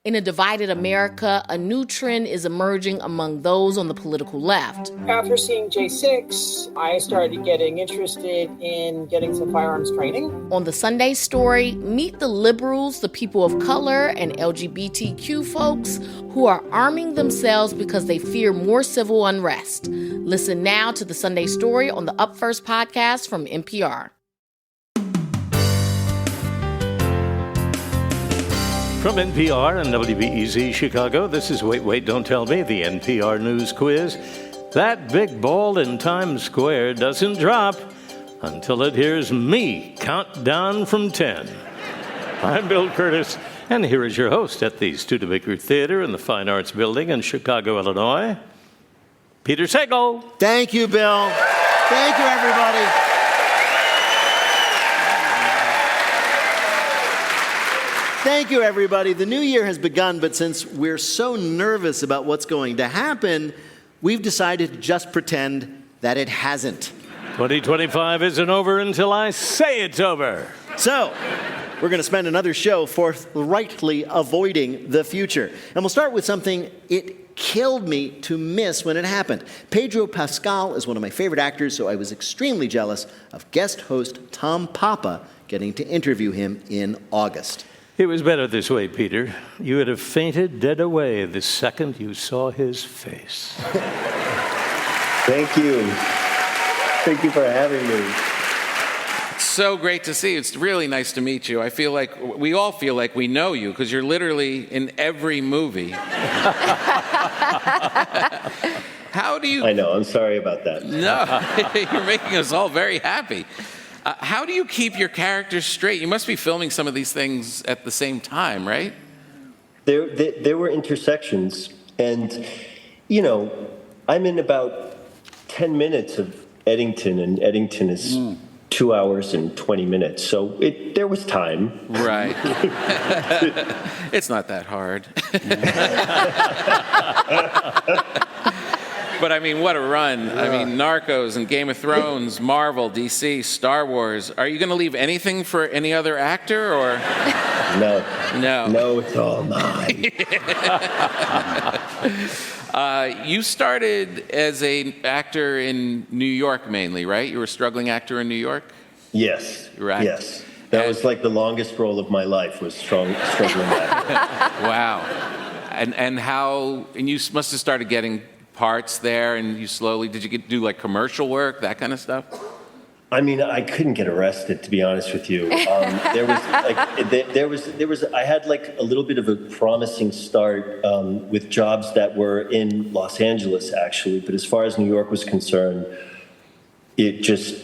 In a divided America, a new trend is emerging among those on the political left. After seeing J6, I started getting interested in getting some firearms training. On The Sunday Story, meet the liberals, the people of color, and LGBTQ folks who are arming themselves because they fear more civil unrest. Listen now to The Sunday Story on the Up First podcast from NPR. From NPR and WBEZ Chicago, this is Wait, Wait, Don't Tell Me, the NPR News Quiz. That big ball in Times Square doesn't drop until it hears me count down from 10. I'm Bill Curtis, and here is your host at the Studebaker Theater in the Fine Arts Building in Chicago, Illinois, Peter Sagal. Thank you, Bill. Thank you, everybody. Thank you, everybody. The new year has begun, but since we're so nervous about what's going to happen, we've decided to just pretend that it hasn't. 2025 isn't over until I say it's over. So, we're going to spend another show forthrightly avoiding the future. And we'll start with something it killed me to miss when it happened. Pedro Pascal is one of my favorite actors, so I was extremely jealous of guest host Tom Papa getting to interview him in August. It was better this way, Peter. You would have fainted dead away the second you saw his face. Thank you. Thank you for having me. It's so great to see you. It's really nice to meet you. I feel like we all feel like we know you because you're literally in every movie. How do you... I know. I'm sorry about that. No, you're making us all very happy. How do you keep your characters straight? You must be filming some of these things at the same time, right? There were intersections. And, you know, I'm in about 10 minutes of Eddington, and Eddington is 2 hours and 20 minutes. So there was time. Right. It's not that hard. But I mean, what a run. Yeah. I mean, Narcos and Game of Thrones, Marvel, DC, Star Wars. Are you going to leave anything for any other actor, or? No. No. No, it's all mine. You started as an actor in New York mainly, right? You were a struggling actor in New York? Yes. Right. Yes. That was like the longest role of my life, was struggling actor. Wow. And you must have started getting parts there, and you slowly, did you do like commercial work, that kind of stuff? I mean, I couldn't get arrested, to be honest with you. I had like a little bit of a promising start with jobs that were in Los Angeles, actually. But as far as New York was concerned, it just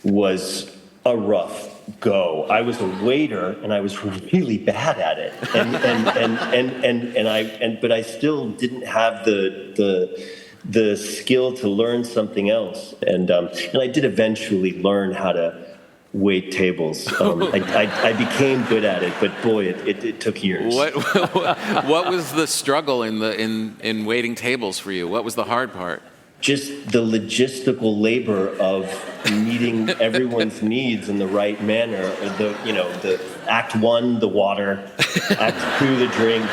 was a rough go. I was a waiter, and I was really bad at it, but I still didn't have the skill to learn something else, and I did eventually learn how to wait tables. I became good at it, but boy, it took years. What was the struggle in waiting tables for you? What was the hard part? Just the logistical labor of meeting everyone's needs in the right manner. The act one, the water, act two, the drink,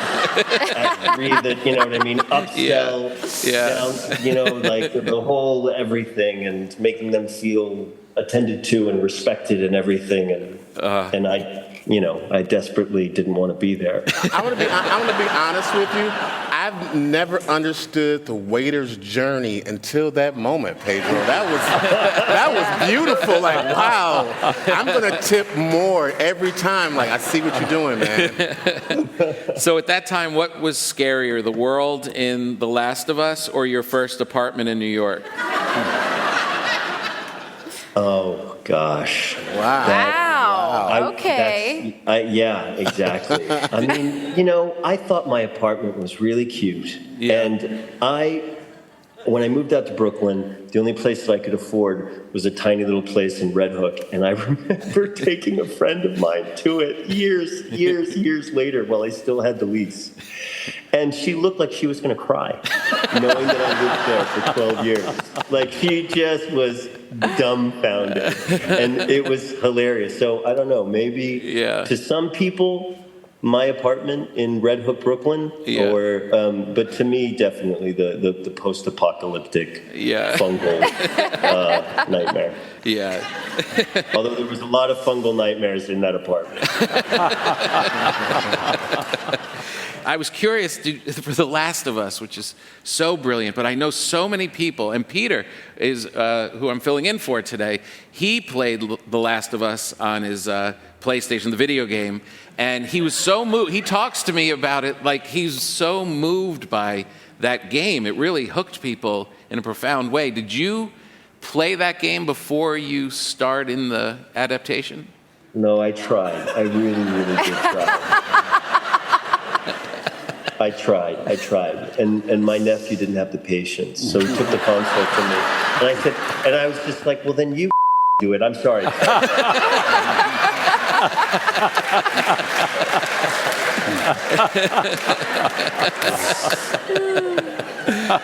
act three, upsell, down, like the whole everything, and making them feel attended to and respected and everything. And I desperately didn't want to be there. I want to be honest with you. I've never understood the waiter's journey until that moment, Pedro. That was beautiful. Like, wow, I'm gonna tip more every time. Like, I see what you're doing, man. So at that time, what was scarier, the world in The Last of Us or your first apartment in New York? Oh gosh! Wow. Okay. Yeah, exactly. I mean, I thought my apartment was really cute, and when I moved out to Brooklyn, the only place that I could afford was a tiny little place in Red Hook, and I remember taking a friend of mine to it years later while I still had the lease. And she looked like she was going to cry, knowing that I lived there for 12 years. Like, she just was dumbfounded, and it was hilarious. So, I don't know, maybe to some people, my apartment in Red Hook, Brooklyn, but to me, definitely the post-apocalyptic fungal nightmare. Yeah. Although there was a lot of fungal nightmares in that apartment. I was curious for The Last of Us, which is so brilliant, but I know so many people, and Peter is who I'm filling in for today. He played The Last of Us on his PlayStation, the video game, and he was so moved. He talks to me about it like he's so moved by that game. It really hooked people in a profound way. Did you play that game before you start in the adaptation? No, I tried. I really, really did try. I tried. And my nephew didn't have the patience, so he took the console from me. And I said, and I was just like, well, then you do it. I'm sorry.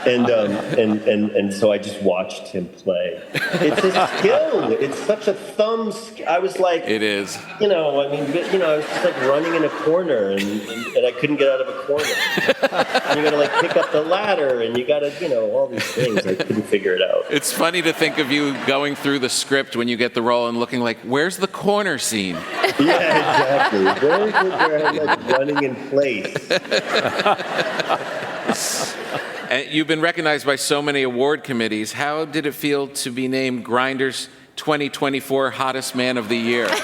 And so I just watched him play. It's a skill. It's such a thumb skill. I was like, it is. I was just like running in a corner, and I couldn't get out of a corner. And you gotta like pick up the ladder, and you gotta, all these things. I couldn't figure it out. It's funny to think of you going through the script when you get the role and looking like, where's the corner scene? Yeah, exactly. Where I'm like running in place. And you've been recognized by so many award committees. How did it feel to be named Grindr's 2024 Hottest Man of the Year? You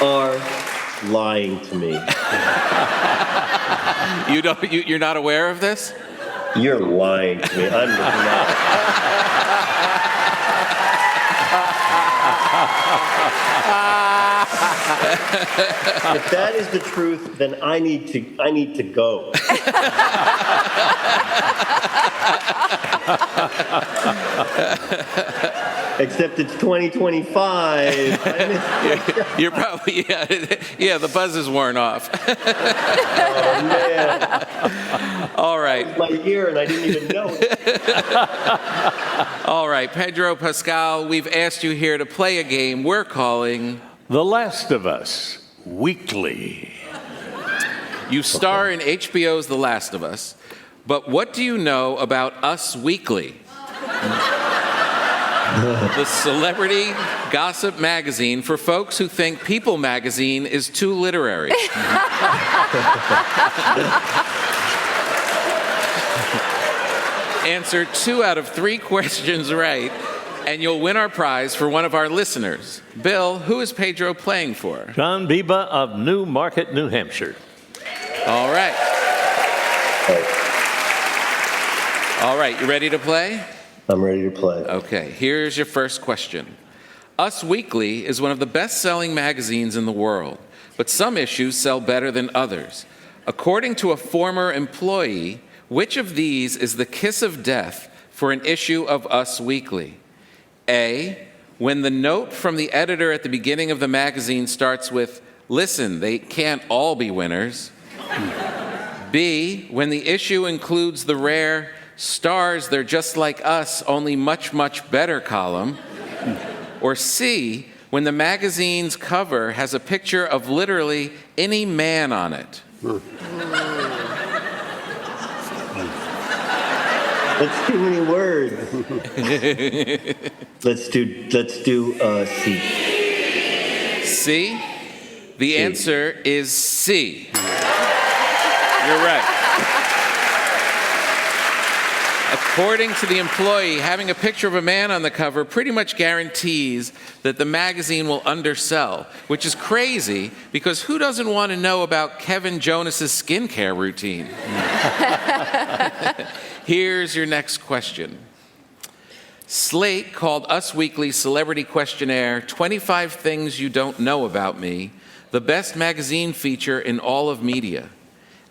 are lying to me. You're not aware of this? You're lying to me. I'm not. If that is the truth, then I need to go. Except it's 2025. You're probably, the buzz is worn off. Oh, man. All right. That was my year, and I didn't even know it. All right, Pedro Pascal, we've asked you here to play a game we're calling The Last of Us Weekly. You star in HBO's The Last of Us, but what do you know about Us Weekly? The celebrity gossip magazine for folks who think People magazine is too literary. Answer 2 out of 3 questions right, and you'll win our prize for one of our listeners. Bill, who is Pedro playing for? John Biba of New Market, New Hampshire. All right. All right, you ready to play? I'm ready to play. Okay, here's your first question. Us Weekly is one of the best-selling magazines in the world, but some issues sell better than others. According to a former employee, which of these is the kiss of death for an issue of Us Weekly? A, when the note from the editor at the beginning of the magazine starts with, "Listen, they can't all be winners." B, when the issue includes the rare "Stars, they're just like us, only much, much better" column. Or C, when the magazine's cover has a picture of literally any man on it. That's too many words. Let's do C. C? The answer is C. You're right. According to the employee, having a picture of a man on the cover pretty much guarantees that the magazine will undersell, which is crazy because who doesn't want to know about Kevin Jonas's skincare routine? Here's your next question. Slate called Us Weekly Celebrity Questionnaire 25 Things You Don't Know About Me the best magazine feature in all of media.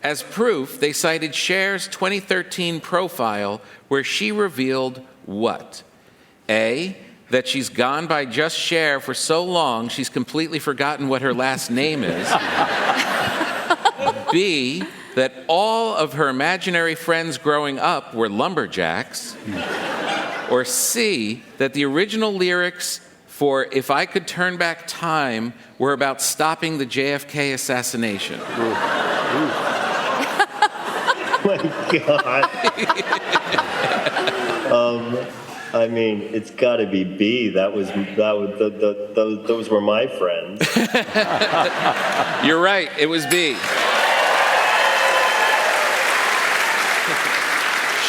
As proof, they cited Cher's 2013 profile where she revealed what? A, that she's gone by just Cher for so long she's completely forgotten what her last name is. B, that all of her imaginary friends growing up were lumberjacks. Or C, that the original lyrics for If I Could Turn Back Time were about stopping the JFK assassination? My God. I mean, it's got to be B. Those were my friends. You're right, it was B.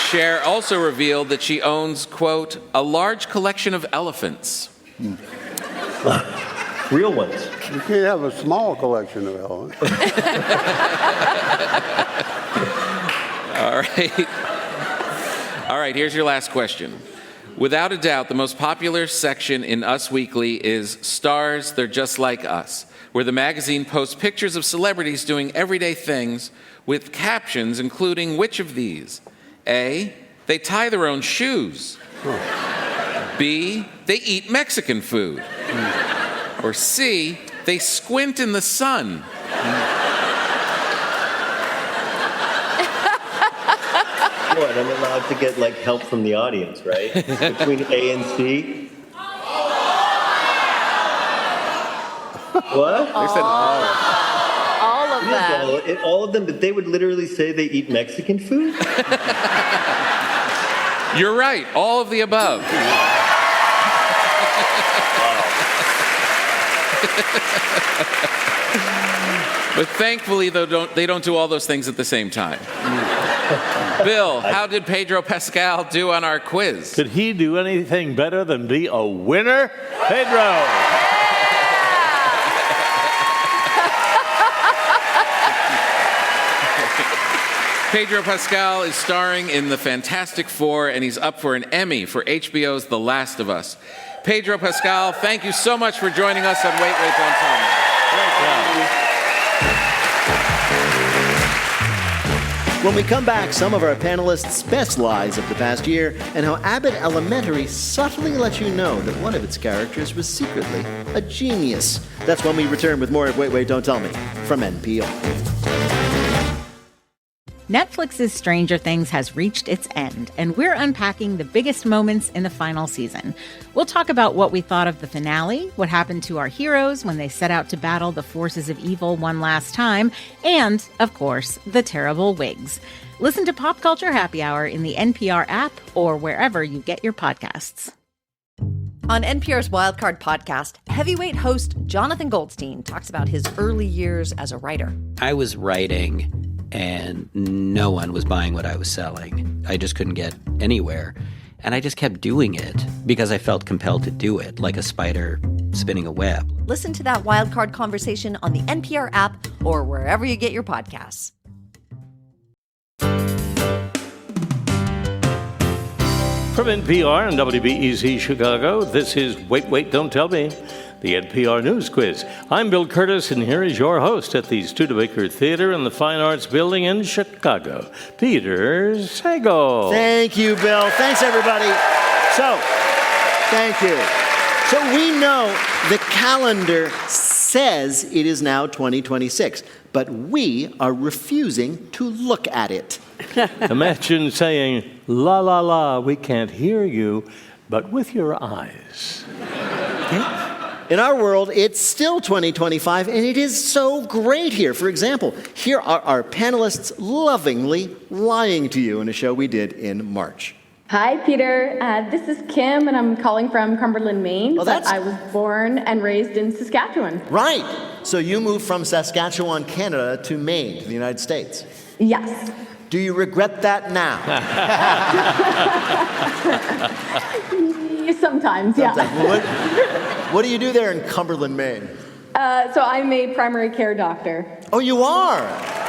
Cher also revealed that she owns, quote, a large collection of elephants. Real ones. You can't have a small collection of elephants. All right, here's your last question. Without a doubt, the most popular section in Us Weekly is Stars, They're Just Like Us, where the magazine posts pictures of celebrities doing everyday things with captions including which of these? A, they tie their own shoes. B, they eat Mexican food. Or C, they squint in the sun. What, I'm allowed to get like help from the audience, right? Between A and C? What? They said All of them. All of them, but they would literally say they eat Mexican food? You're right, all of the above. But thankfully, they don't do all those things at the same time. Bill, how did Pedro Pascal do on our quiz? Could he do anything better than be a winner? Pedro! Pedro Pascal is starring in The Fantastic Four, and he's up for an Emmy for HBO's The Last of Us. Pedro Pascal, thank you so much for joining us on Wait, Wait, Don't Tell Me. Great job. When we come back, some of our panelists' best lies of the past year and how Abbott Elementary subtly lets you know that one of its characters was secretly a genius. That's when we return with more of Wait, Wait, Don't Tell Me from NPR. Netflix's Stranger Things has reached its end, and we're unpacking the biggest moments in the final season. We'll talk about what we thought of the finale, what happened to our heroes when they set out to battle the forces of evil one last time, and, of course, the terrible wigs. Listen to Pop Culture Happy Hour in the NPR app or wherever you get your podcasts. On NPR's Wildcard podcast, heavyweight host Jonathan Goldstein talks about his early years as a writer. I was writing, and no one was buying what I was selling. I just couldn't get anywhere. And I just kept doing it because I felt compelled to do it, like a spider spinning a web. Listen to that Wildcard conversation on the NPR app or wherever you get your podcasts. From NPR and WBEZ Chicago, this is Wait, Wait, Don't Tell Me, the NPR News Quiz. I'm Bill Curtis, and here is your host at the Studebaker Theater in the Fine Arts Building in Chicago, Peter Sagal. Thank you, Bill. Thanks, everybody. Thank you. So we know the calendar says it is now 2026, but we are refusing to look at it. Imagine saying, la, la, la, we can't hear you, but with your eyes. Okay? In our world, it's still 2025, and it is so great here. For example, here are our panelists lovingly lying to you in a show we did in March. Hi, Peter. This is Kim, and I'm calling from Cumberland, Maine. But I was born and raised in Saskatchewan. Right. So you moved from Saskatchewan, Canada, to Maine, to the United States. Yes. Do you regret that now? Sometimes, yeah. Well, what do you do there in Cumberland, Maine? So I'm a primary care doctor. Oh, you are?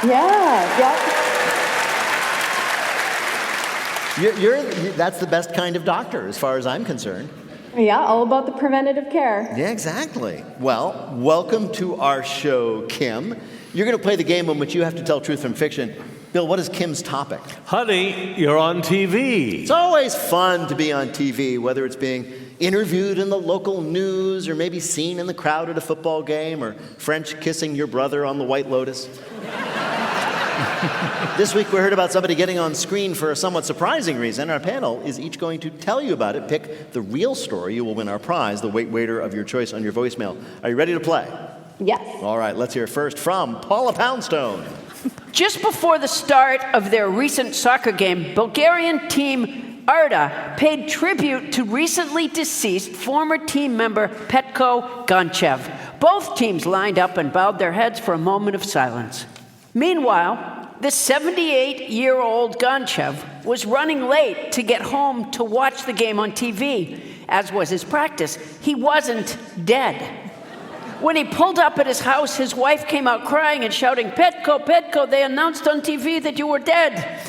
Yeah. That's the best kind of doctor, as far as I'm concerned. Yeah, all about the preventative care. Yeah, exactly. Well, welcome to our show, Kim. You're going to play the game in which you have to tell truth from fiction. Bill, what is Kim's topic? Honey, you're on TV. It's always fun to be on TV, whether it's being interviewed in the local news or maybe seen in the crowd at a football game or French kissing your brother on the White Lotus. This week we heard about somebody getting on screen for a somewhat surprising reason. Our panel is each going to tell you about it. Pick the real story. You will win our prize, the Wait Waiter of your choice on your voicemail. Are you ready to play? Yes. All right, let's hear first from Paula Poundstone. Just before the start of their recent soccer game, Bulgarian team Arda paid tribute to recently deceased former team member Petko Gonchev. Both teams lined up and bowed their heads for a moment of silence. Meanwhile, the 78-year-old Gonchev was running late to get home to watch the game on TV. As was his practice, he wasn't dead. When he pulled up at his house, his wife came out crying and shouting, "Petko, Petko, they announced on TV that you were dead."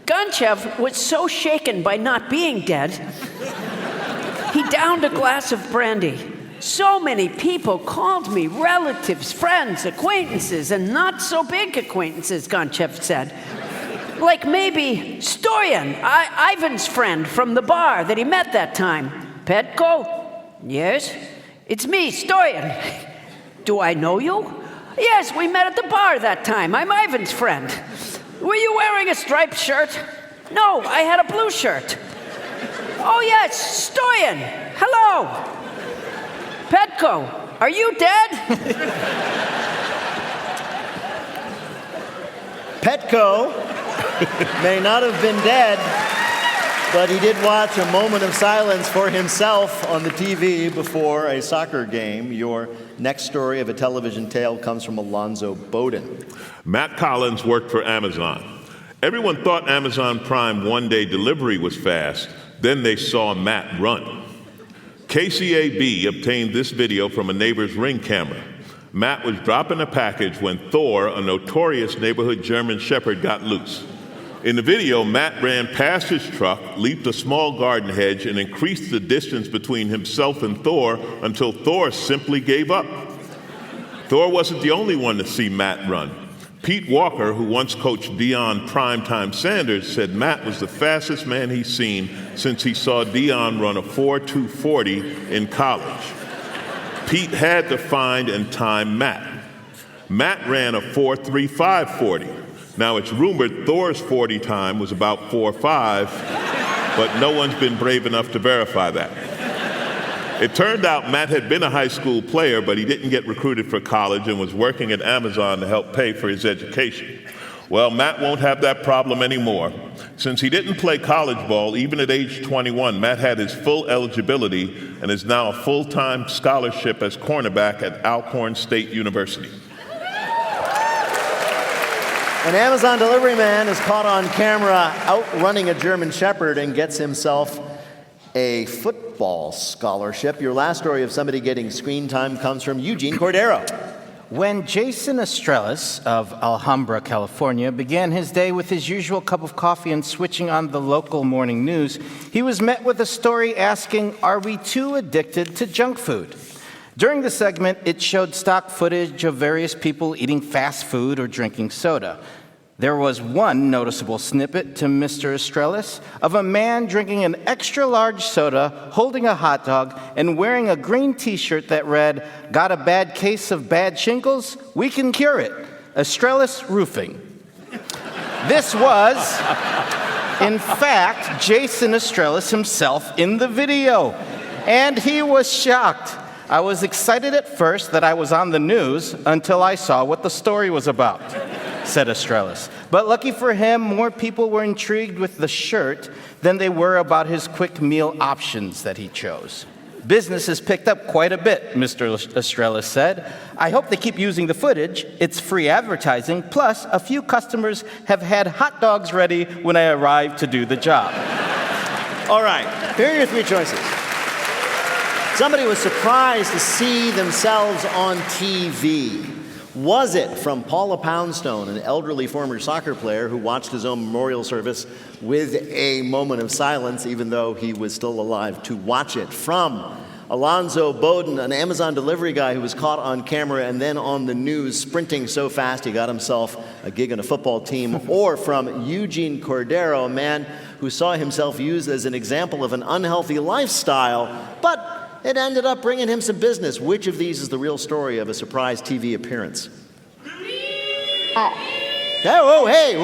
Gonchev was so shaken by not being dead, he downed a glass of brandy. "So many people called me, relatives, friends, acquaintances, and not so big acquaintances," Gonchev said. "Like maybe Stoyan, Ivan's friend from the bar that he met that time." "Petko? Yes, it's me, Stoyan. Do I know you?" "Yes, we met at the bar that time. I'm Ivan's friend." "Were you wearing a striped shirt?" "No, I had a blue shirt." "Oh yes, Stoyan. Hello. Petko, are you dead?" Petko may not have been dead, but he did watch a moment of silence for himself on the TV before a soccer game. Your next story of a television tale comes from Alonzo Bowden. Matt Collins worked for Amazon. Everyone thought Amazon Prime one-day delivery was fast. Then they saw Matt run. KCAB obtained this video from a neighbor's Ring camera. Matt was dropping a package when Thor, a notorious neighborhood German Shepherd, got loose. In the video, Matt ran past his truck, leaped a small garden hedge, and increased the distance between himself and Thor until Thor simply gave up. Thor wasn't the only one to see Matt run. Pete Walker, who once coached Deion Primetime Sanders, said Matt was the fastest man he's seen since he saw Deion run a 4.240 in college. Pete had to find and time Matt. Matt ran a 4.3540. Now, it's rumored Thor's 40 time was about 4.5, but no one's been brave enough to verify that. It turned out Matt had been a high school player, but he didn't get recruited for college and was working at Amazon to help pay for his education. Well, Matt won't have that problem anymore. Since he didn't play college ball, even at age 21, Matt had his full eligibility and is now a full-time scholarship as cornerback at Alcorn State University. An Amazon delivery man is caught on camera outrunning a German Shepherd and gets himself a football scholarship. Your last story of somebody getting screen time comes from Eugene Cordero. When Jason Estrellas of Alhambra, California, began his day with his usual cup of coffee and switching on the local morning news, he was met with a story asking, "Are we too addicted to junk food?" During the segment, it showed stock footage of various people eating fast food or drinking soda. There was one noticeable snippet to Mr. Estrellas of a man drinking an extra-large soda, holding a hot dog, and wearing a green T-shirt that read, "Got a bad case of bad shingles? We can cure it. Estrellas Roofing." This was, in fact, Jason Estrellas himself in the video, and he was shocked. "I was excited at first that I was on the news until I saw what the story was about," said Estrellas. But lucky for him, more people were intrigued with the shirt than they were about his quick meal options that he chose. "Business has picked up quite a bit," Mr. Estrellas said. "I hope they keep using the footage. It's free advertising. Plus, a few customers have had hot dogs ready when I arrived to do the job." All right, here are your three choices. Somebody was surprised to see themselves on TV. Was it from Paula Poundstone, an elderly former soccer player who watched his own memorial service with a moment of silence, even though he was still alive to watch it? From Alonzo Bowden, an Amazon delivery guy who was caught on camera and then on the news sprinting so fast he got himself a gig on a football team? Or from Eugene Cordero, a man who saw himself used as an example of an unhealthy lifestyle, but it ended up bringing him some business. Which of these is the real story of a surprise TV appearance? Whoa, hey.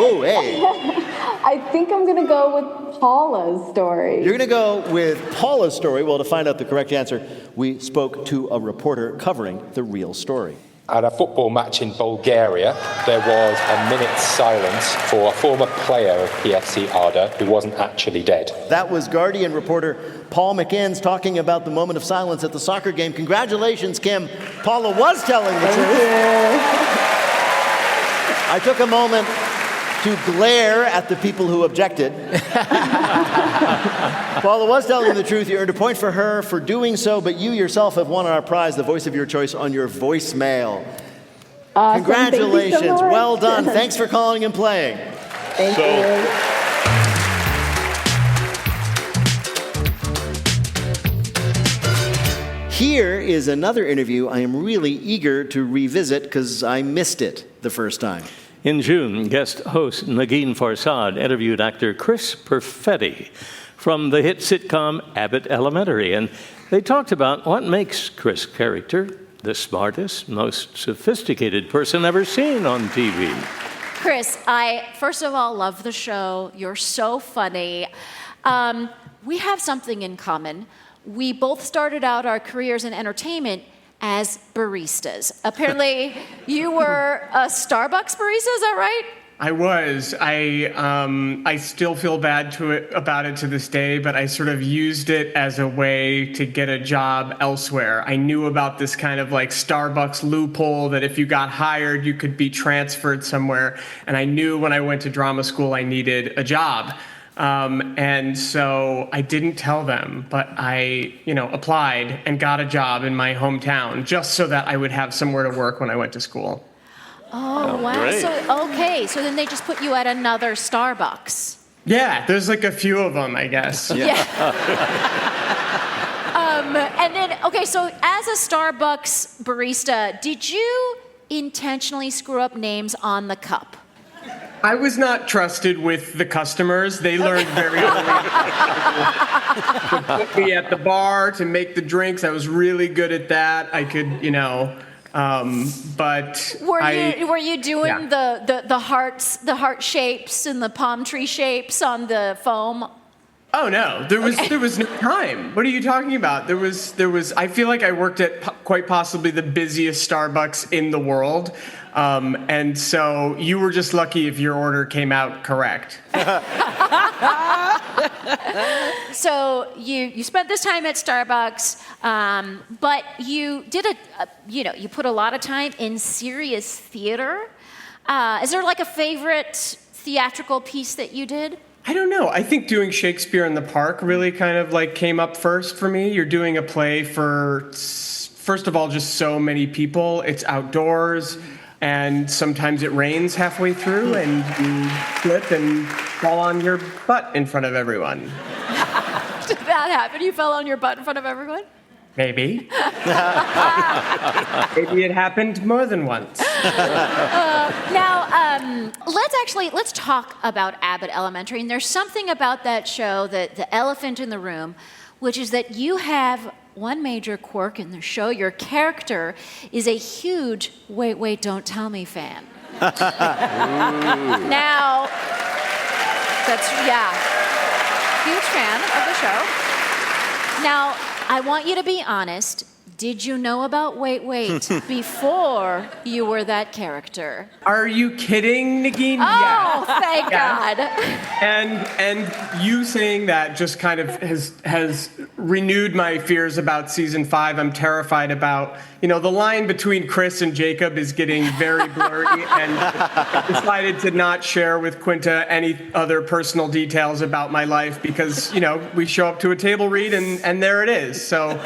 I think I'm going to go with Paula's story. You're going to go with Paula's story. Well, to find out the correct answer, we spoke to a reporter covering the real story. At a football match in Bulgaria, there was a minute's silence for a former player of PFC Arda who wasn't actually dead. That was Guardian reporter Paul McInnes talking about the moment of silence at the soccer game. Congratulations, Kim. Paula was telling the truth. I took a moment to glare at the people who objected. Paula was telling the truth. You earned a point for her for doing so, but you yourself have won our prize, the voice of your choice, on your voicemail. Awesome. Congratulations. Thank you so much. Well done. Thanks for calling and playing. Thank you. Here is another interview I am really eager to revisit because I missed it the first time. In June, guest host Negin Farsad interviewed actor Chris Perfetti from the hit sitcom Abbott Elementary, and they talked about what makes Chris' character the smartest, most sophisticated person ever seen on TV. Chris, I first of all love the show. You're so funny. We have something in common. We both started out our careers in entertainment as baristas. Apparently, you were a Starbucks barista, is that right? I was. I still feel bad about it to this day, but I sort of used it as a way to get a job elsewhere. I knew about this kind of like Starbucks loophole that if you got hired, you could be transferred somewhere. And I knew when I went to drama school, I needed a job. And so I didn't tell them, but I, applied and got a job in my hometown just so that I would have somewhere to work when I went to school. Oh, wow. Great. So then they just put you at another Starbucks. Yeah, there's like a few of them, I guess. Yeah. And then, so as a Starbucks barista, did you intentionally screw up names on the cup? I was not trusted with the customers. They learned very early to put me at the bar to make the drinks. I was really good at that. I could, but were you doing the heart shapes and the palm tree shapes on the foam? Oh no, there was no time. What are you talking about? There was. I feel like I worked at quite possibly the busiest Starbucks in the world. And so you were just lucky if your order came out correct. So you spent this time at Starbucks, but you did you put a lot of time in serious theater. Is there like a favorite theatrical piece that you did? I don't know. I think doing Shakespeare in the Park really kind of like came up first for me. You're doing a play for, first of all, just so many people. It's outdoors. And sometimes it rains halfway through and you slip and fall on your butt in front of everyone. Did that happen? You fell on your butt in front of everyone? Maybe. Maybe it happened more than once. Now, let's talk about Abbott Elementary. And there's something about that show, the elephant in the room, which is that you have one major quirk in the show. Your character is a huge Wait, Don't Tell Me fan. Now, huge fan of the show. Now, I want you to be honest. Did you know about Wait before you were that character? Are you kidding, Negin? Oh, thank God. And you saying that just kind of has renewed my fears about season 5. I'm terrified about, the line between Chris and Jacob is getting very blurry, and I decided to not share with Quinta any other personal details about my life because, we show up to a table read and there it is. So,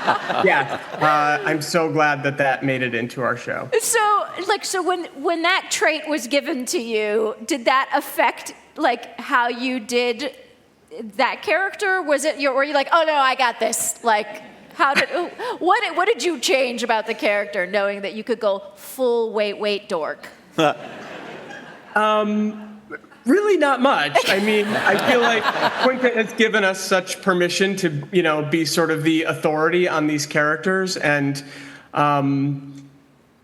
I'm so glad that made it into our show. So when that trait was given to you, did that affect how you did that character? Were you like, oh no, I got this? What did you change about the character, knowing that you could go full wait dork? Really not much. I mean, I feel like Quinta has given us such permission to, be sort of the authority on these characters. And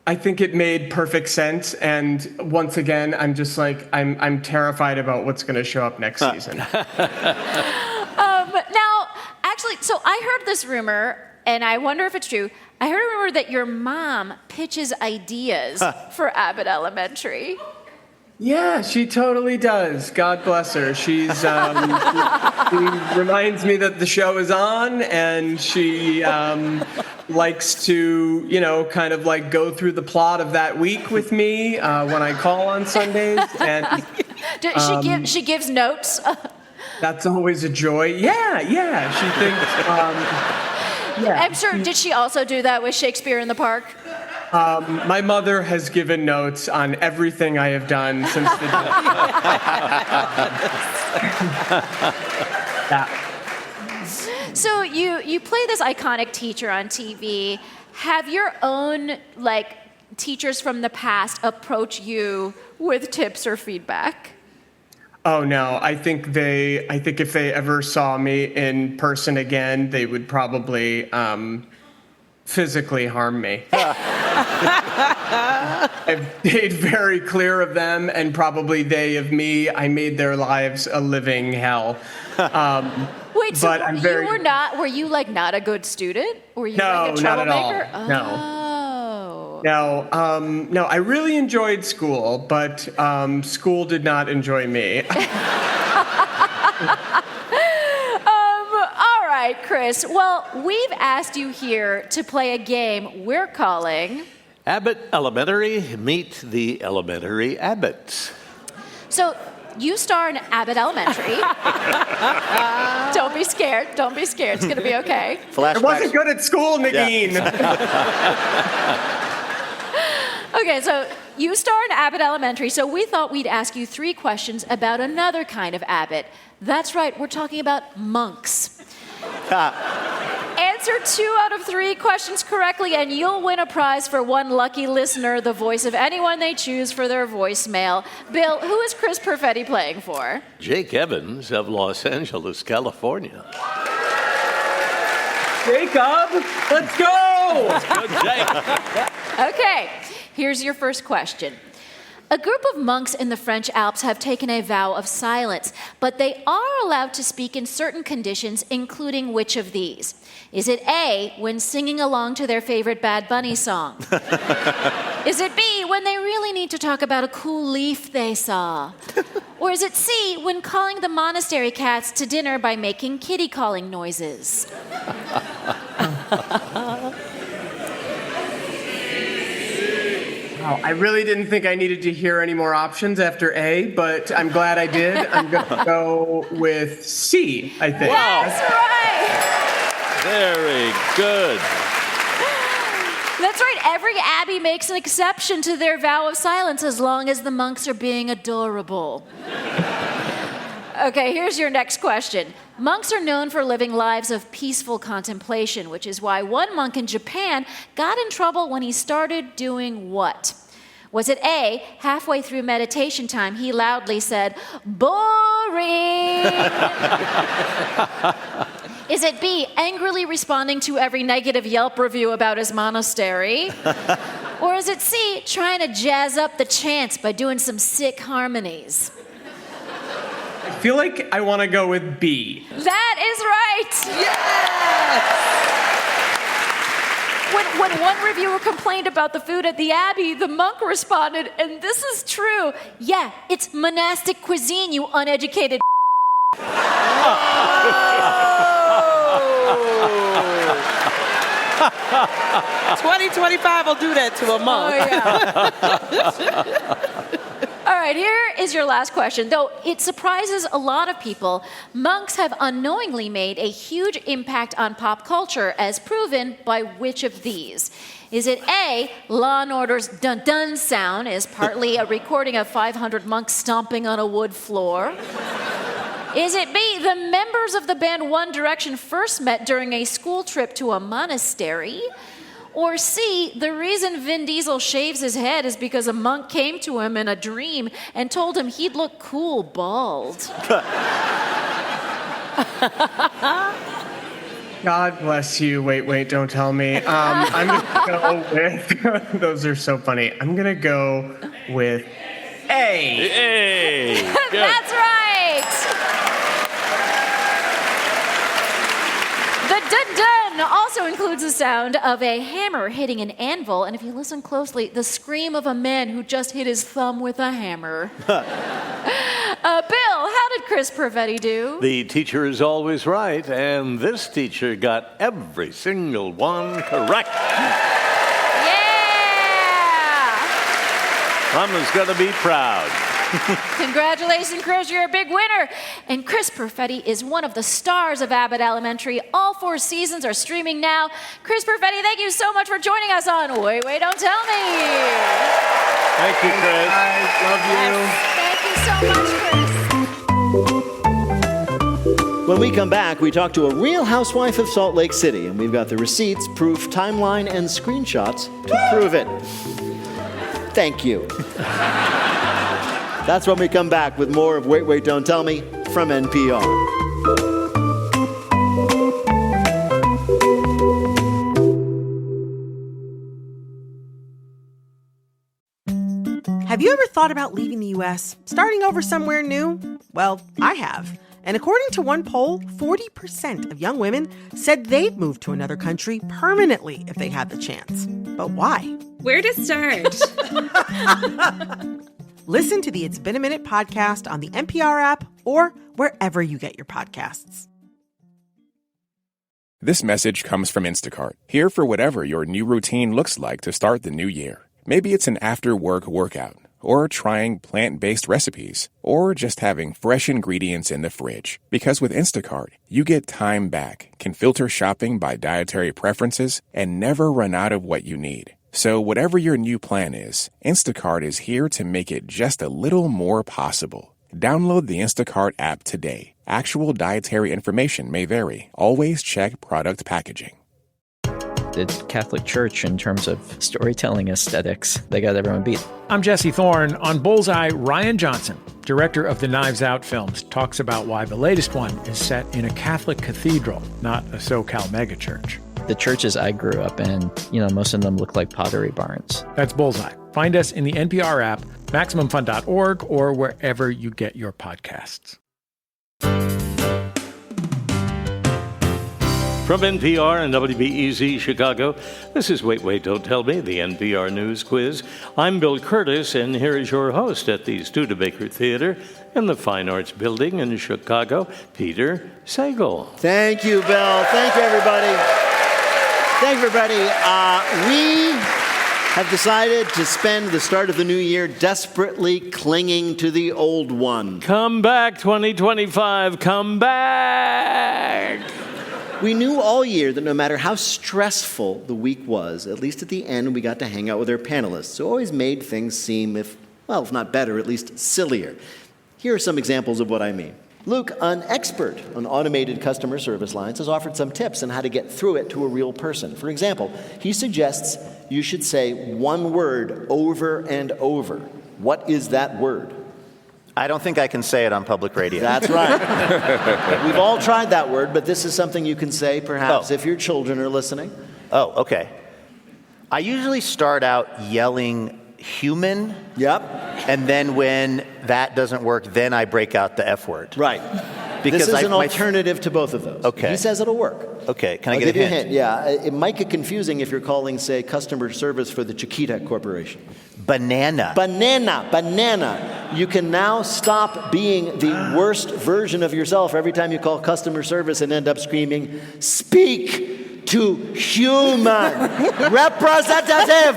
I think it made perfect sense, and once again, I'm just like I'm terrified about what's going to show up next season. Now, actually, so I heard this rumor, and I wonder if it's true. I heard a rumor that your mom pitches ideas for Abbott Elementary. Yeah, she totally does. God bless her. She reminds me that the show is on, and she likes to, kind of like go through the plot of that week with me when I call on Sundays. And she gives notes. That's always a joy. Yeah. She thinks. Yeah. I'm sure. Did she also do that with Shakespeare in the Park? My mother has given notes on everything I have done since the yeah. So you play this iconic teacher on TV. Have your own teachers from the past approach you with tips or feedback? Oh no, I think if they ever saw me in person again, they would probably physically harm me. I've made very clear of them, and probably they of me. I made their lives a living hell. Wait, so were you not a good student? Were you like a troublemaker? Not at all. No, I really enjoyed school, but school did not enjoy me. All right, Chris. Well, we've asked you here to play a game we're calling Abbott Elementary, Meet the Elementary Abbotts. So you star in Abbott Elementary. Don't be scared. It's going to be okay. I wasn't good at school, Nagin. Okay, so you star in Abbott Elementary, so we thought we'd ask you 3 questions about another kind of Abbott. That's right, we're talking about monks. Answer 2 out of 3 questions correctly, and you'll win a prize for one lucky listener, the voice of anyone they choose for their voicemail. Bill, who is Chris Perfetti playing for? Jake Evans of Los Angeles, California. Jacob, let's go! Let's go, Jake. Okay, here's your first question. A group of monks in the French Alps have taken a vow of silence, but they are allowed to speak in certain conditions, including which of these? Is it A, when singing along to their favorite Bad Bunny song? Is it B, when they really need to talk about a cool leaf they saw? Or is it C, when calling the monastery cats to dinner by making kitty calling noises? Wow, I really didn't think I needed to hear any more options after A, but I'm glad I did. I'm going to go with C, I think. Wow. That's right. Very good. That's right. Every abbey makes an exception to their vow of silence as long as the monks are being adorable. Okay, here's your next question. Monks are known for living lives of peaceful contemplation, which is why one monk in Japan got in trouble when he started doing what? Was it A, halfway through meditation time, he loudly said, boring? Is it B, angrily responding to every negative Yelp review about his monastery? Or is it C, trying to jazz up the chants by doing some sick harmonies? I feel like I want to go with B. That is right! Yes! When one reviewer complained about the food at the Abbey, the monk responded, and this is true, yeah, it's monastic cuisine, you uneducated 2025 will do that to a monk. Oh, yeah. All right, here is your last question. Though it surprises a lot of people, monks have unknowingly made a huge impact on pop culture, as proven by which of these? Is it A, Law & Order's dun-dun sound is partly a recording of 500 monks stomping on a wood floor? Is it B, the members of the band One Direction first met during a school trip to a monastery? Or C, the reason Vin Diesel shaves his head is because a monk came to him in a dream and told him he'd look cool bald. God bless you. Wait, don't tell me. I'm going to go with, those are so funny. I'm going to go with A. Hey. That's right. The dun-dun also includes the sound of a hammer hitting an anvil, and if you listen closely, the scream of a man who just hit his thumb with a hammer. Bill, how did Chris Perfetti do? The teacher is always right, and this teacher got every single one correct. Yeah! Mama's gonna be proud. Congratulations, Chris, you're a big winner. And Chris Perfetti is one of the stars of Abbott Elementary. All 4 seasons are streaming now. Chris Perfetti, thank you so much for joining us on Wait, Don't Tell Me. Thank you, Chris. Love you. Yes, thank you so much, Chris. When we come back, we talk to a real housewife of Salt Lake City, and we've got the receipts, proof, timeline, and screenshots to prove it. Thank you. That's when we come back with more of Wait, Don't Tell Me from NPR. Have you ever thought about leaving the U.S., starting over somewhere new? Well, I have. And according to one poll, 40% of young women said they'd move to another country permanently if they had the chance. But why? Where to start? Listen to the It's Been a Minute podcast on the NPR app or wherever you get your podcasts. This message comes from Instacart, here for whatever your new routine looks like to start the new year. Maybe it's an after-work workout, or trying plant-based recipes, or just having fresh ingredients in the fridge. Because with Instacart, you get time back, can filter shopping by dietary preferences, and never run out of what you need. So whatever your new plan is, Instacart is here to make it just a little more possible. Download the Instacart app today. Actual dietary information may vary. Always check product packaging. The Catholic Church, in terms of storytelling aesthetics, they got everyone beat. I'm Jesse Thorne. On Bullseye, Ryan Johnson, director of the Knives Out films, talks about why the latest one is set in a Catholic cathedral, not a SoCal megachurch. The churches I grew up in, most of them look like pottery barns. That's Bullseye. Find us in the NPR app, MaximumFun.org, or wherever you get your podcasts. From NPR and WBEZ Chicago, this is Wait, Don't Tell Me, the NPR News Quiz. I'm Bill Curtis, and here is your host at the Studebaker Theater in the Fine Arts Building in Chicago, Peter Sagal. Thank you, Bill. Thank you, everybody. Thank you, everybody. We have decided to spend the start of the new year desperately clinging to the old one. Come back, 2025. Come back. We knew all year that no matter how stressful the week was, at least at the end, we got to hang out with our panelists. So it always made things seem, if not better, at least sillier. Here are some examples of what I mean. Luke, an expert on automated customer service lines, has offered some tips on how to get through it to a real person. For example, he suggests you should say one word over and over. What is that word? I don't think I can say it on public radio. That's right. We've all tried that word, but this is something you can say, perhaps, if your children are listening. Oh, okay. I usually start out yelling human. Yep. And then when that doesn't work, then I break out the F word. Right. Because this is an alternative to both of those. Okay. He says it'll work. Okay. Can I I'll get give a hint? you a hint? Yeah. It might get confusing if you're calling, say, customer service for the Chiquita Corporation. Banana. Banana. Banana. You can now stop being the worst version of yourself every time you call customer service and end up screaming, speak to human. Representative.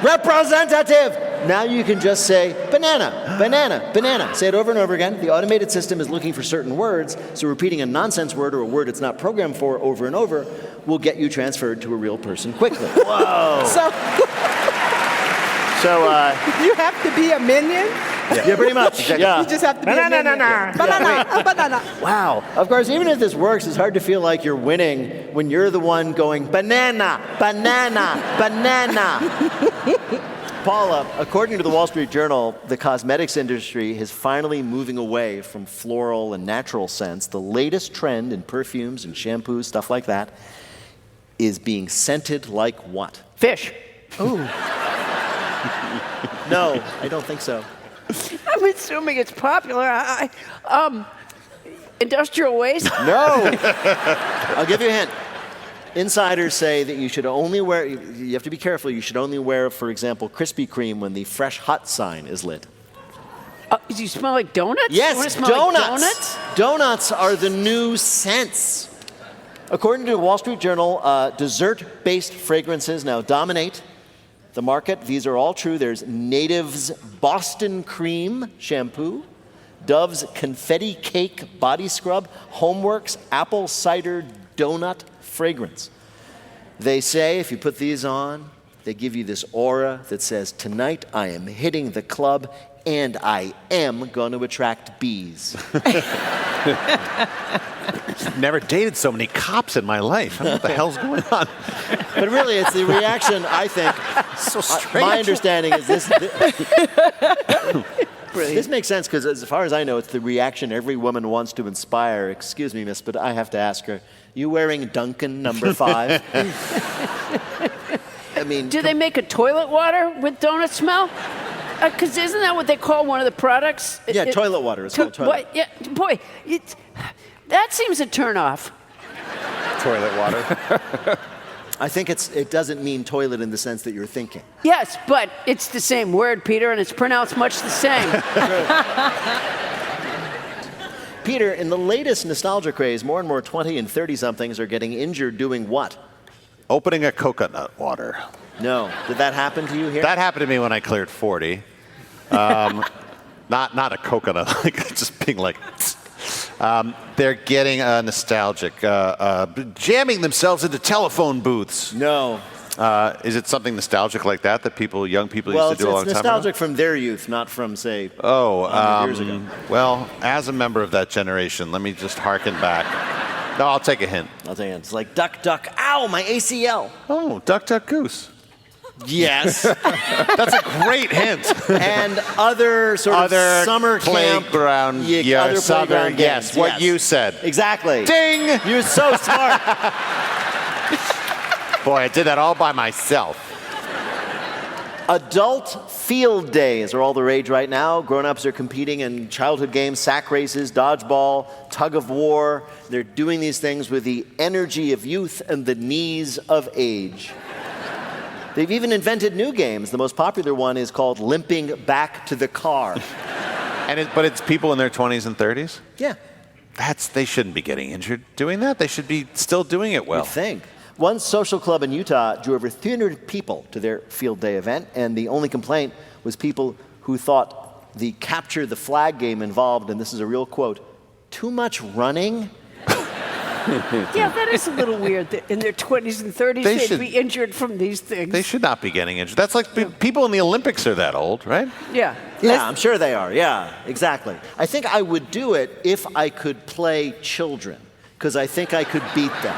Representative. Now you can just say banana, banana, banana. Say it over and over again. The automated system is looking for certain words, so repeating a nonsense word or a word it's not programmed for over and over will get you transferred to a real person quickly. Whoa. So you have to be a minion? Yeah, pretty much. Exactly. Yeah. You just have to be a minion. Banana, banana. Wow. Of course, even if this works, it's hard to feel like you're winning when you're the one going banana, banana, banana. Paula, according to the Wall Street Journal, the cosmetics industry is finally moving away from floral and natural scents. The latest trend in perfumes and shampoos, stuff like that, is being scented like what? Fish. Ooh. No, I don't think so. I'm assuming it's popular. Industrial waste? No. I'll give you a hint. Insiders say that you should only wear, you have to be careful, you should only wear, for example, Krispy Kreme when the Fresh Hot sign is lit. Do you smell like donuts? Yes, Smell donuts. Like donuts. Donuts are the new scents. According to the Wall Street Journal, dessert-based fragrances now dominate the market. These are all true. There's Native's Boston Cream shampoo, Dove's Confetti Cake body scrub, Homeworks Apple Cider Donut fragrance. They say if you put these on, they give you this aura that says, tonight I am hitting the club and I am going to attract bees. Never dated so many cops in my life. I don't know what the hell's going on. But really, it's the reaction, I think. So strange. My understanding is this. This makes sense because, as far as I know, it's the reaction every woman wants to inspire. Excuse me, miss, but I have to ask her, you wearing Duncan number 5? I mean, do they make a toilet water with donut smell? Because isn't that what they call one of the products? Yeah, toilet water. It's called toilet. Boy, that seems a turnoff. Toilet water. I think it doesn't mean toilet in the sense that you're thinking. Yes, but it's the same word, Peter, and it's pronounced much the same. Peter, in the latest nostalgia craze, more and more 20 and 30-somethings are getting injured doing what? Opening a coconut water. No. Did that happen to you here? That happened to me when I cleared 40. Not a coconut, like just being like... they're getting nostalgic, jamming themselves into telephone booths. No. Is it something nostalgic like that young people used to do a long time ago? Well, it's nostalgic from their youth, not from, say, years ago. Well, as a member of that generation, let me just harken back. No, I'll take a hint. It's like duck, duck, ow, my ACL. Oh, duck, duck, goose. Yes. That's a great hint. And other sort of summer playground, camp. Other playground games. Yes, what you said. Exactly. Ding! You're so smart. Boy, I did that all by myself. Adult field days are all the rage right now. Grown-ups are competing in childhood games, sack races, dodgeball, tug of war. They're doing these things with the energy of youth and the knees of age. They've even invented new games. The most popular one is called Limping Back to the Car. But it's people in their 20s and 30s? Yeah. They shouldn't be getting injured doing that. They should be still doing it well. You think. One social club in Utah drew over 300 people to their field day event, and the only complaint was people who thought the capture the flag game involved, and this is a real quote, too much running. Yeah, that is a little weird that in their 20s and 30s they'd be injured from these things. They should not be getting injured. That's like people in the Olympics are that old, right? Yeah. Yeah, I'm sure they are. Yeah, exactly. I think I would do it if I could play children, because I think I could beat them.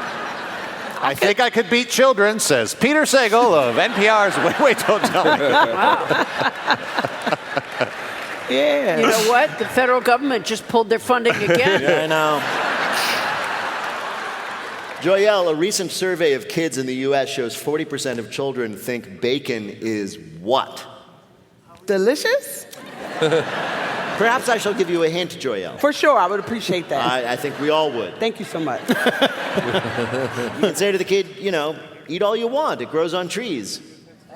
I think I could beat children, says Peter Sagal of NPR's Wait, Don't Tell Me. Wow. Yeah. You know what? The federal government just pulled their funding again. Yeah, I know. Joyelle, a recent survey of kids in the U.S. shows 40% of children think bacon is what? Delicious? Perhaps I shall give you a hint, Joyelle. For sure, I would appreciate that. I think we all would. Thank you so much. You can say to the kid, eat all you want. It grows on trees.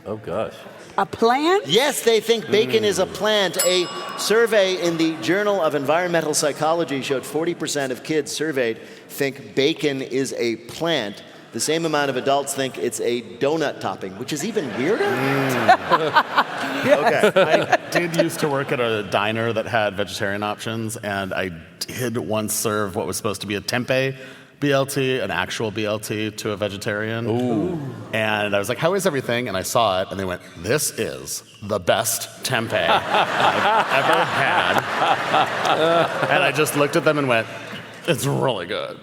Oh, gosh. A plant? Yes, they think bacon is a plant. A survey in the Journal of Environmental Psychology showed 40% of kids surveyed think bacon is a plant. The same amount of adults think it's a donut topping, which is even weirder. Okay. I did used to work at a diner that had vegetarian options, and I did once serve what was supposed to be a tempeh BLT, an actual BLT, to a vegetarian. Ooh. And I was like, how is everything? And I saw it, and they went, this is the best tempeh I've ever had. And I just looked at them and went, it's really good.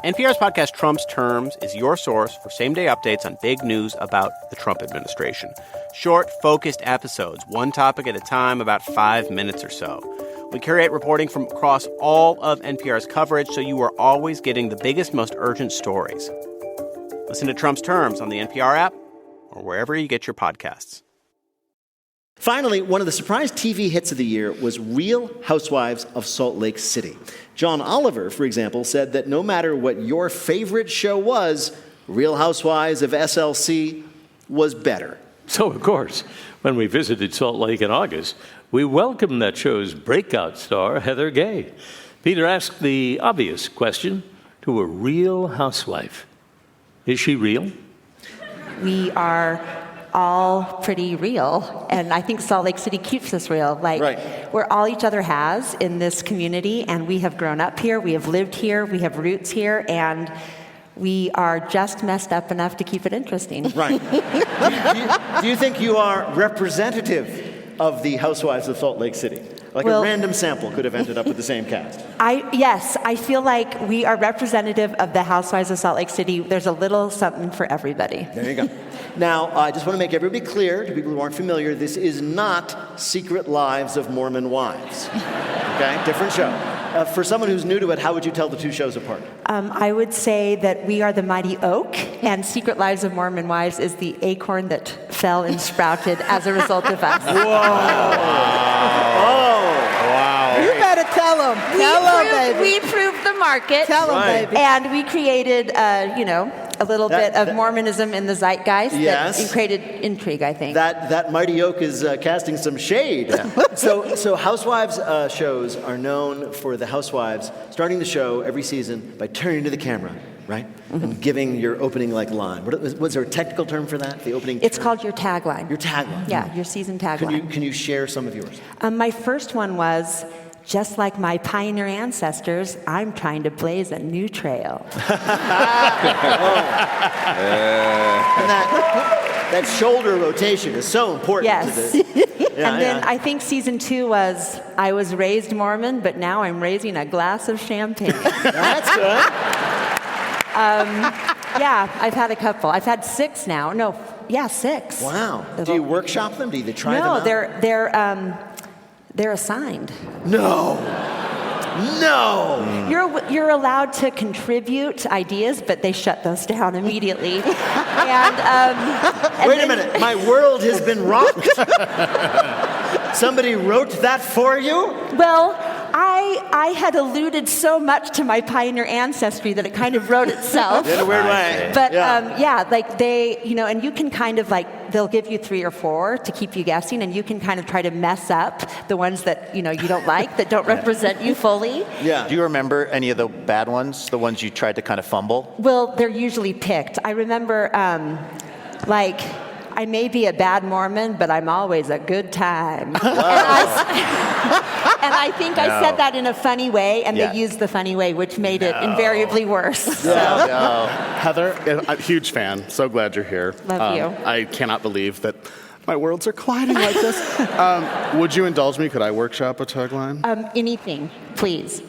NPR's podcast Trump's Terms is your source for same-day updates on big news about the Trump administration. Short, focused episodes, one topic at a time, about 5 minutes or so. We curate reporting from across all of NPR's coverage so you are always getting the biggest, most urgent stories. Listen to Trump's Terms on the NPR app or wherever you get your podcasts. Finally, one of the surprise TV hits of the year was Real Housewives of Salt Lake City. John Oliver, for example, said that no matter what your favorite show was, Real Housewives of SLC was better. So, of course, when we visited Salt Lake in August, we welcomed that show's breakout star, Heather Gay. Peter asked the obvious question to a real housewife. Is she real? We are all pretty real, and I think Salt Lake City keeps us real. We're all each other has in this community, and we have grown up here, we have lived here, we have roots here, and we are just messed up enough to keep it interesting. Right. Do you think you are representative of the Housewives of Salt Lake City? Like a random sample could have ended up with the same cast. Yes, I feel like we are representative of the Housewives of Salt Lake City. There's a little something for everybody. There you go. Now, I just want to make everybody clear, to people who aren't familiar, this is not Secret Lives of Mormon Wives. Okay? Different show. For someone who's new to it, how would you tell the two shows apart? I would say that we are the mighty oak, and Secret Lives of Mormon Wives is the acorn that fell and sprouted as a result of us. Whoa! Wow. You better tell them. Tell them, baby. We proved the market. Tell them, baby. And we created, a little bit of Mormonism in the zeitgeist. Yes. That created intrigue, I think. That mighty oak is casting some shade. So Housewives shows are known for the housewives starting the show every season by turning to the camera, right? Mm-hmm. And giving your opening line. Was there a technical term for that? The opening It's called your tagline. Your tagline. Yeah, your season tagline. Can you share some of yours? My first one was, just like my pioneer ancestors, I'm trying to blaze a new trail. And that shoulder rotation is so important. Yes. To this. Then I think season 2 was, I was raised Mormon, but now I'm raising a glass of champagne. That's good. I've had a couple. I've had 6 now. 6. Wow. Do you workshop them? Do you try them out? No, they're assigned. No. You're allowed to contribute ideas, but they shut those down immediately. And wait a minute, my world has been rocked. Somebody wrote that for you? Well, I had alluded so much to my pioneer ancestry that it kind of wrote itself. In a weird way. But they, and you can kind of they'll give you 3 or 4 to keep you guessing, and you can kind of try to mess up the ones that, you don't like, that don't represent you fully. Yeah. Do you remember any of the bad ones, the ones you tried to kind of fumble? Well, they're usually picked. I remember, I may be a bad Mormon, but I'm always a good time. And I think I said that in a funny way, and they used the funny way, which made it invariably worse. Heather, I'm a huge fan. So glad you're here. Love you. I cannot believe that my worlds are colliding like this. Would you indulge me? Could I workshop a tagline? Anything, please.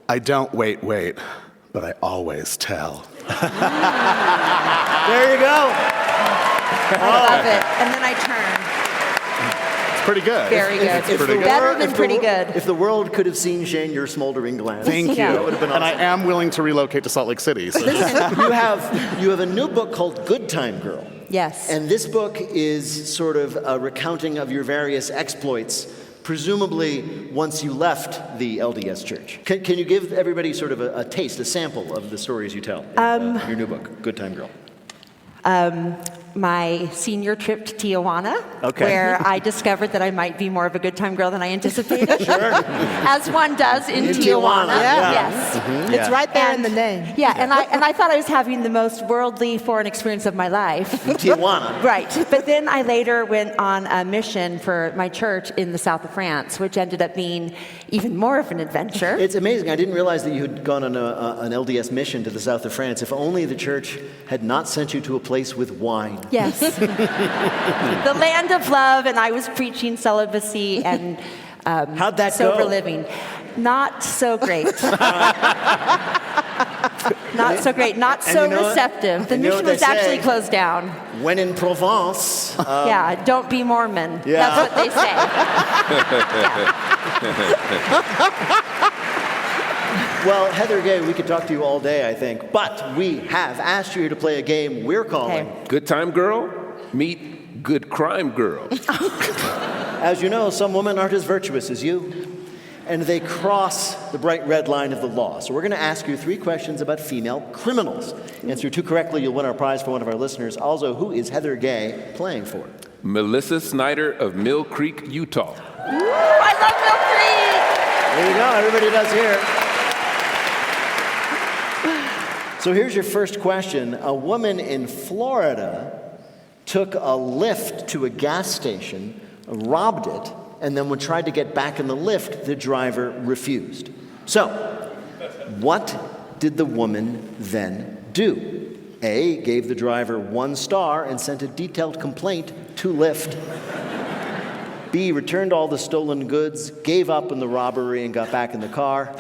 I don't wait, but I always tell. There you go. I love it. And then I turn. Pretty good. Very good. Better than pretty good. If the world could have seen, Shane, your smoldering glance. Thank you. That would have been awesome. And I am willing to relocate to Salt Lake City. So. you have a new book called Good Time Girl. Yes. And this book is sort of a recounting of your various exploits, presumably once you left the LDS Church. Can you give everybody sort of a taste, a sample of the stories you tell in your new book, Good Time Girl? My senior trip to Tijuana, where I discovered that I might be more of a good time girl than I anticipated. Sure. As one does in Tijuana. Yes. Mm-hmm. It's right there in the name. Yeah, and I thought I was having the most worldly foreign experience of my life. In Tijuana. Right. But then I later went on a mission for my church in the south of France, which ended up being even more of an adventure. It's amazing. I didn't realize that you had gone on an LDS mission to the south of France. If only the church had not sent you to a place with wine. Yes. The land of love, and I was preaching celibacy and how'd that sober go? living. Not so great. Not so great. Not so receptive. The mission was actually closed down. When in Provence. Yeah, don't be Mormon. Yeah. That's what they say. Well, Heather Gay, we could talk to you all day, I think. But we have asked you to play a game we're calling Good Time Girl, meet Good Crime Girl. As you know, some women aren't as virtuous as you, and they cross the bright red line of the law. So we're going to ask you 3 questions about female criminals. Answer 2 correctly, you'll win our prize for one of our listeners. Also, who is Heather Gay playing for? Melissa Snyder of Mill Creek, Utah. Ooh, I love Mill Creek! There you go, everybody does here. So here's your first question. A woman in Florida took a lift to a gas station, robbed it, and then when tried to get back in the lift, the driver refused. So, what did the woman then do? A, gave the driver 1 star and sent a detailed complaint to Lyft. B, returned all the stolen goods, gave up on the robbery and got back in the car.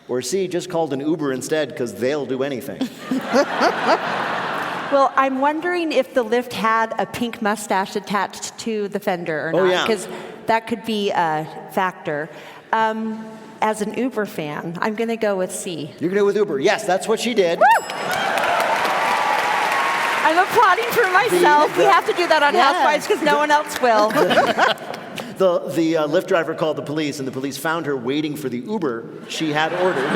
Or C, just called an Uber instead because they'll do anything. Well, I'm wondering if the Lyft had a pink mustache attached to the fender or not. Oh, yeah. Because that could be a factor. As an Uber fan, I'm going to go with C. You're going to go with Uber. Yes, that's what she did. Woo! I'm applauding for myself. We have to do that on Housewives because no one else will. The Lyft driver called the police, and the police found her waiting for the Uber she had ordered.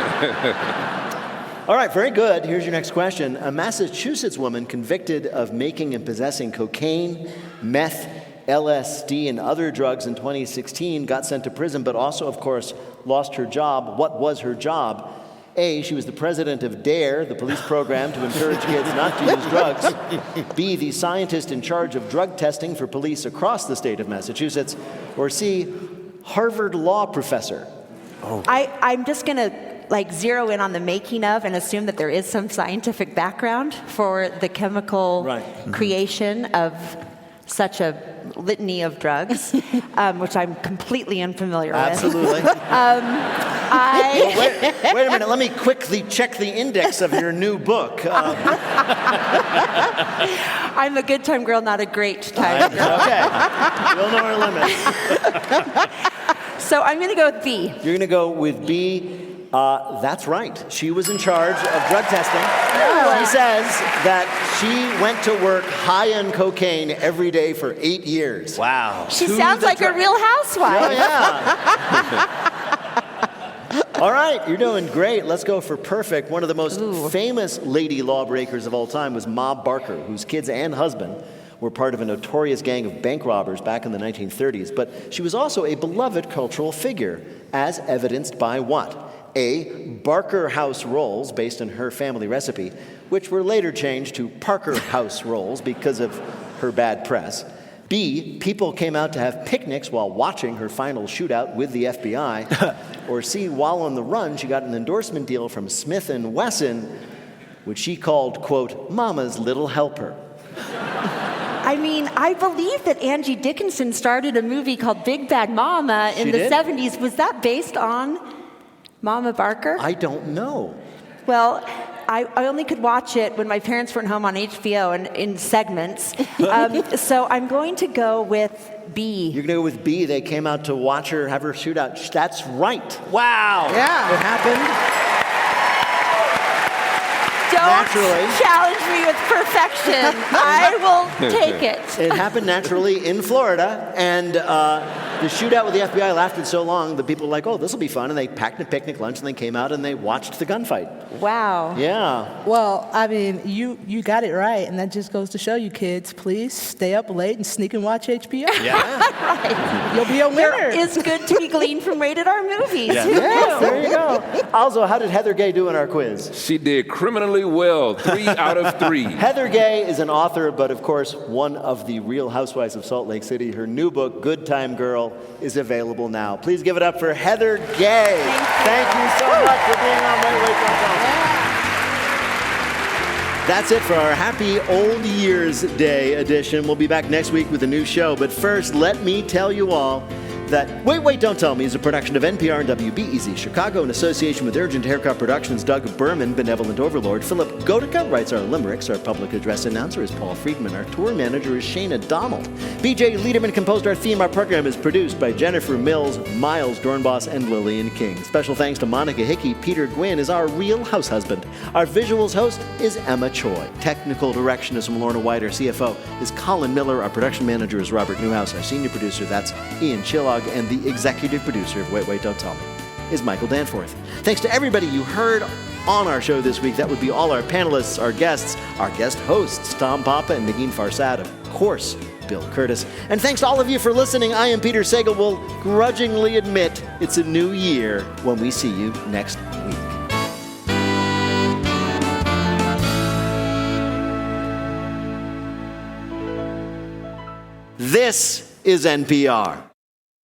All right, very good. Here's your next question. A Massachusetts woman convicted of making and possessing cocaine, meth, LSD, and other drugs in 2016 got sent to prison, but also, of course, lost her job. What was her job? A, she was the president of DARE, the police program to encourage kids not to use drugs. B, the scientist in charge of drug testing for police across the state of Massachusetts. Or C, Harvard law professor. I'm just going to zero in on the making of and assume that there is some scientific background for the chemical creation of such a litany of drugs, which I'm completely unfamiliar Absolutely. with. Wait a minute. Let me quickly check the index of your new book. I'm a good time girl, not a great time girl. Okay. We'll know our limits. So I'm going to go with B. You're going to go with B. That's right. She was in charge of drug testing. She says that she went to work high on cocaine every day for 8 years. Wow. She sounds like a real housewife. Oh, yeah. All right, you're doing great. Let's go for perfect. One of the most famous lady lawbreakers of all time was Ma Barker, whose kids and husband were part of a notorious gang of bank robbers back in the 1930s. But she was also a beloved cultural figure, as evidenced by what? A, Barker House rolls, based on her family recipe, which were later changed to Parker House rolls because of her bad press. B, people came out to have picnics while watching her final shootout with the FBI. Or C, while on the run, she got an endorsement deal from Smith & Wesson, which she called, quote, Mama's Little Helper. I mean, I believe that Angie Dickinson started a movie called Big Bad Mama in the 70s. Was that based on Mama Barker? I don't know. Well, I only could watch it when my parents weren't home on HBO and in segments. So I'm going to go with B. You're going to go with B. They came out to watch her have her shootout. That's right. Wow. Yeah. It happened. Don't challenge me with perfection. I will take it. It happened naturally in Florida, and the shootout with the FBI lasted so long that people were like, oh, this will be fun, and they packed a picnic lunch, and they came out and they watched the gunfight. Wow. Yeah. Well, I mean, you got it right, and that just goes to show you, kids, please stay up late and sneak and watch HBO. Yeah. Right. You'll be a winner. There is good to be gleaned from rated R movies. Yeah. Yes, there you go. Also, how did Heather Gay do in our quiz? She did criminally well, 3 out of 3. Heather Gay is an author, but of course, one of the Real Housewives of Salt Lake City. Her new book, Good Time Girl, is available now. Please give it up for Heather Gay. Thank you so much for being on Wait, Don't Tell Me. That's it for our Happy Old Year's Day edition. We'll be back next week with a new show. But first, let me tell you all that Wait, Don't Tell Me is a production of NPR and WBEZ Chicago in association with Urgent Haircut Productions. Doug Berman, Benevolent Overlord. Philip Gotica writes our limericks. Our public address announcer is Paul Friedman. Our tour manager is Shayna Donald. BJ Liederman composed our theme. Our program is produced by Jennifer Mills, Miles Dornbos, and Lillian King. Special thanks to Monica Hickey. Peter Gwynn is our real house husband. Our visuals host is Emma Choi. Technical direction is from Lorna White. Our CFO is Colin Miller. Our production manager is Robert Newhouse. Our senior producer, that's Ian Chillog. And the executive producer of Wait, Don't Tell Me is Michael Danforth. Thanks to everybody you heard on our show this week. That would be all our panelists, our guests, our guest hosts, Tom Papa and Nagin Farsad, of course, Bill Curtis. And thanks to all of you for listening. I am Peter Sagal. Will grudgingly admit it's a new year when we see you next week. This is NPR.